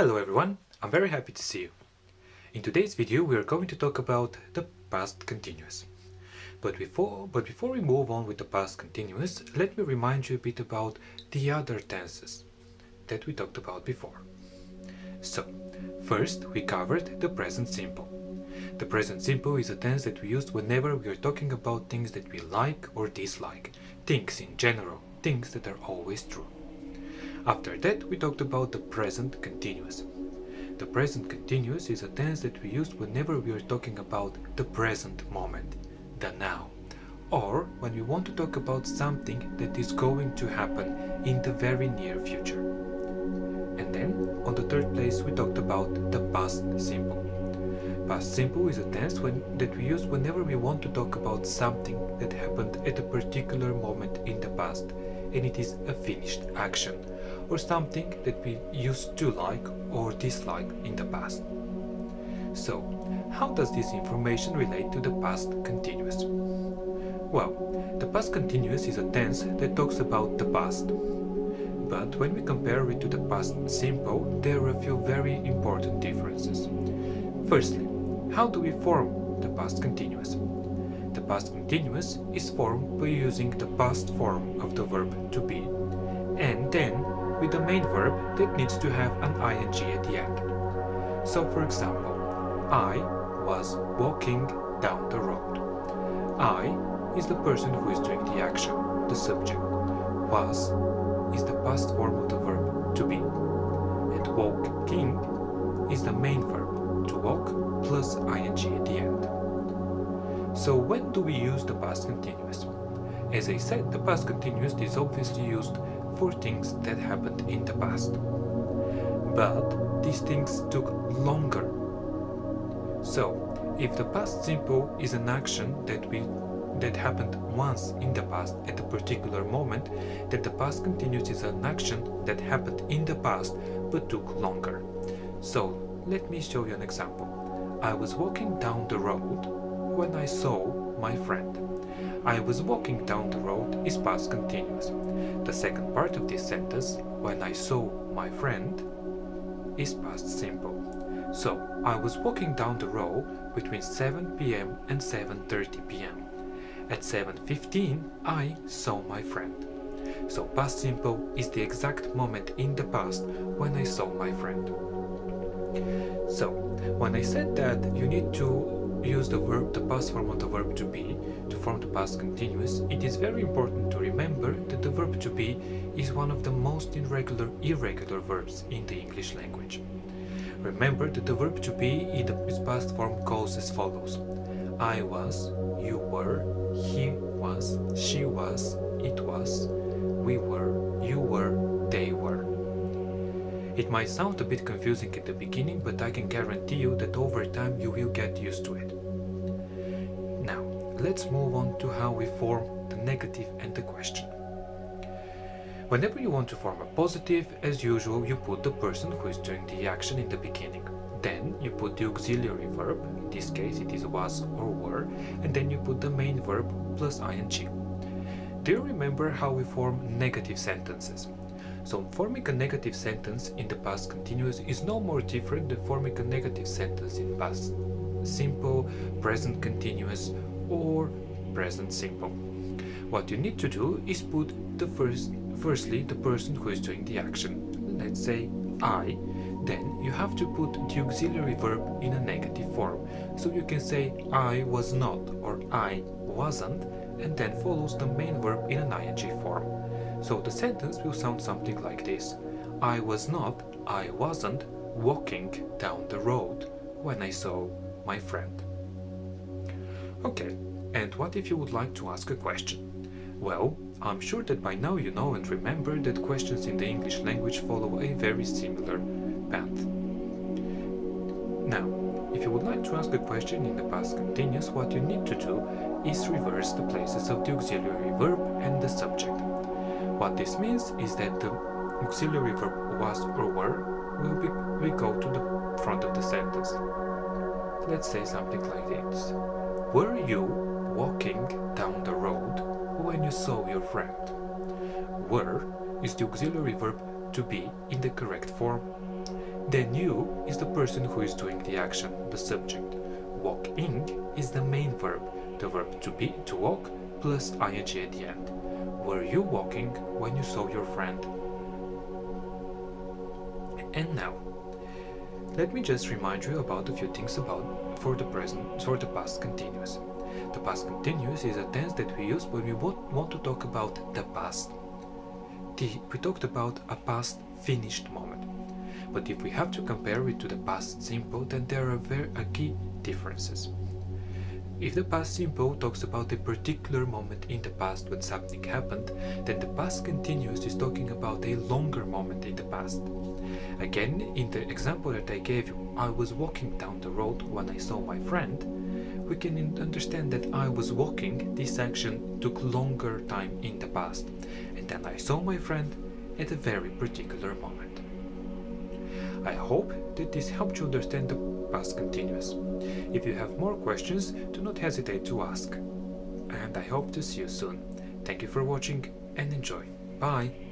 Hello everyone, I'm very happy to see you. In today's video we are going to talk about the past continuous. But before we move on with the past continuous, let me remind you a bit about the other tenses that we talked about before. So, first we covered the present simple. The present simple is a tense that we use whenever we are talking about things that we like or dislike, things in general, things that are always true. After that, we talked about the present continuous. The present continuous is a tense that we use whenever we are talking about the present moment, the now, or when we want to talk about something that is going to happen in the very near future. And then, on the third place, we talked about the past simple. Past simple is a tense that we use whenever we want to talk about something that happened at a particular moment in the past, and it is a finished action, or something that we used to like or dislike in the past. So, how does this information relate to the past continuous? Well, the past continuous is a tense that talks about the past. But when we compare it to the past simple, there are a few very important differences. Firstly, how do we form the past continuous? The past continuous is formed by using the past form of the verb to be, and then with the main verb that needs to have an ing at the end. So for example, I was walking down the road. I is the person who is doing the action, the subject. Was is the past form of the verb to be. And walking is the main verb, to walk plus ing at the end. So when do we use the past continuous? As I said, the past continuous is obviously used for things that happened in the past. But these things took longer. So, if the past simple is an action that happened once in the past at a particular moment, then the past continuous is an action that happened in the past but took longer. So, let me show you an example. I was walking down the road when I saw my friend. I was walking down the road is past continuous. The second part of this sentence, when I saw my friend, is past simple. So, I was walking down the road between 7 p.m. and 7:30 p.m. At 7:15, I saw my friend. So, past simple is the exact moment in the past when I saw my friend. So, when I said that you need to use the past form of the verb to be, to form the past continuous, it is very important to remember that the verb to be is one of the most irregular verbs in the English language. Remember that the verb to be in its past form goes as follows. I was, you were, he was, she was, it was, we were, you were, they were. It might sound a bit confusing at the beginning, but I can guarantee you that over time you will get used to it. Now, let's move on to how we form the negative and the question. Whenever you want to form a positive, as usual, you put the person who is doing the action in the beginning. Then you put the auxiliary verb, in this case it is was or were, and then you put the main verb plus ing. Do you remember how we form negative sentences? So forming a negative sentence in the past continuous is no more different than forming a negative sentence in past simple, present continuous, or present simple. What you need to do is put firstly the person who is doing the action. Let's say I. Then you have to put the auxiliary verb in a negative form. So you can say I was not or I wasn't, and then follows the main verb in an ing form. So the sentence will sound something like this. I was not, I wasn't walking down the road when I saw my friend. Okay, and what if you would like to ask a question? Well, I'm sure that by now you know and remember that questions in the English language follow a very similar path. Now, if you would like to ask a question in the past continuous, what you need to do is reverse the places of the auxiliary verb and the subject. What this means is that the auxiliary verb was or were will go to the front of the sentence. Let's say something like this. Were you walking down the road when you saw your friend? Were is the auxiliary verb to be in the correct form. Then you is the person who is doing the action, the subject. Walking is the main verb, the verb to be, to walk, plus ing at the end. Were you walking when you saw your friend? And now, let me just remind you about a few things for the past continuous. The past continuous is a tense that we use when we want to talk about the past. We talked about a past finished moment. But if we have to compare it to the past simple, then there are key differences. If the past simple talks about a particular moment in the past when something happened, then the past continuous is talking about a longer moment in the past. Again, in the example that I gave you, I was walking down the road when I saw my friend, we can understand that I was walking, this action took longer time in the past, and then I saw my friend at a very particular moment. I hope that this helped you understand the past continuous. If you have more questions, do not hesitate to ask. And I hope to see you soon. Thank you for watching and enjoy. Bye!